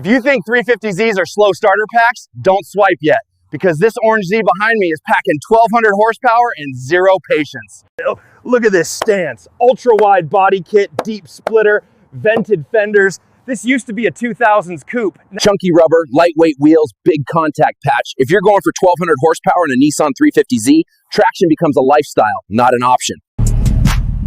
If you think 350Zs are slow starter packs, don't swipe yet, because this orange Z behind me is packing 1,200 horsepower and zero patience. Look at this stance. Ultra-wide body kit, deep splitter, vented fenders. This used to be a 2000s coupe. Chunky rubber, lightweight wheels, big contact patch. If you're going for 1,200 horsepower in a Nissan 350Z, traction becomes a lifestyle, not an option.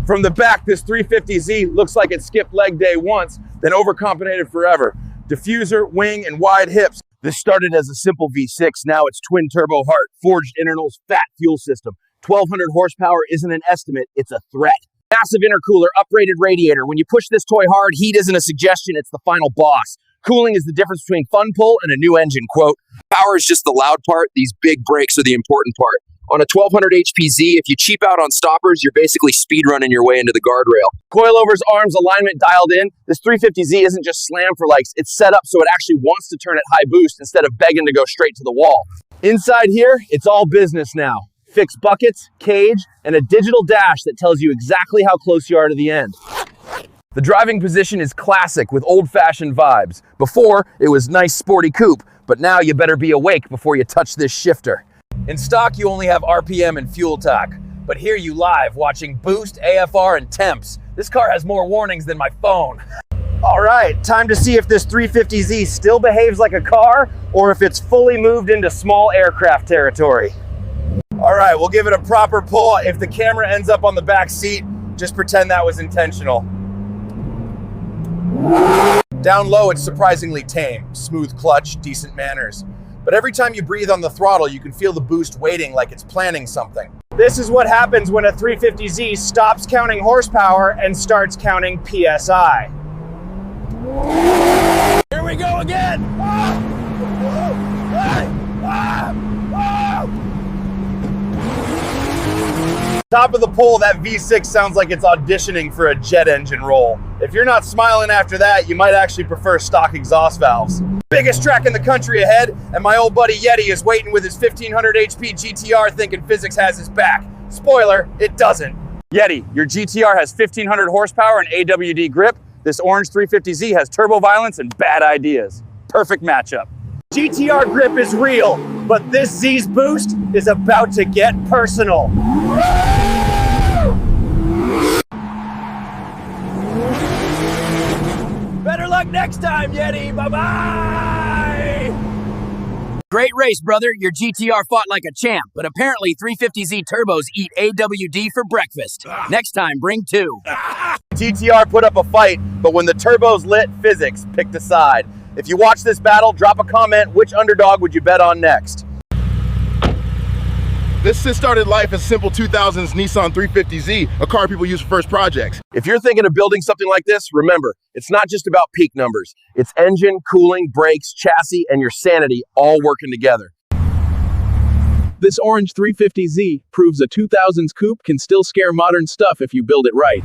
From the back, this 350Z looks like it skipped leg day once, then overcompensated forever. Diffuser, wing, and wide hips. This started as a simple V6, now it's twin turbo heart, forged internals, fat fuel system. 1,200 horsepower isn't an estimate, it's a threat. Massive intercooler, uprated radiator. When you push this toy hard, heat isn't a suggestion, it's the final boss. Cooling is the difference between fun pull and a new engine, quote. Power is just the loud part, these big brakes are the important part. On a 1,200 HP Z, if you cheap out on stoppers, you're basically speed running your way into the guardrail. Coilovers, arms, alignment dialed in. This 350Z isn't just slammed for likes, it's set up so it actually wants to turn at high boost instead of begging to go straight to the wall. Inside here, it's all business now. Fixed buckets, cage, and a digital dash that tells you exactly how close you are to the end. The driving position is classic with old-fashioned vibes. Before, it was nice sporty coupe, but now you better be awake before you touch this shifter. In stock, you only have RPM and fuel talk, but here you live watching boost, AFR, and temps. This car has more warnings than my phone. All right, time to see if this 350Z still behaves like a car or if it's fully moved into small aircraft territory. All right, we'll give it a proper pull. If the camera ends up on the back seat, just pretend that was intentional. Down low, it's surprisingly tame. Smooth clutch, decent manners. But every time you breathe on the throttle, you can feel the boost waiting like it's planning something. This is what happens when a 350Z stops counting horsepower and starts counting PSI. Here we go again! Top of the pole, that V6 sounds like it's auditioning for a jet engine roll. If you're not smiling after that, you might actually prefer stock exhaust valves. Biggest track in the country ahead, and my old buddy Yeti is waiting with his 1,500 HP GTR thinking physics has his back. Spoiler, it doesn't. Yeti, your GTR has 1,500 horsepower and AWD grip. This orange 350Z has turbo violence and bad ideas. Perfect matchup. GTR grip is real, but this Z's boost is about to get personal. Better luck next time, Yeti. Bye-bye. Great race, brother. Your GTR fought like a champ, but apparently 350Z turbos eat AWD for breakfast. Next time, bring two. GTR put up a fight, but when the turbos lit, physics picked a side. If you watch this battle, drop a comment. Which underdog would you bet on next? This started life as simple 2000s Nissan 350Z, a car people use for first projects. If you're thinking of building something like this, remember, it's not just about peak numbers. It's engine, cooling, brakes, chassis, and your sanity all working together. This orange 350Z proves a 2000s coupe can still scare modern stuff if you build it right.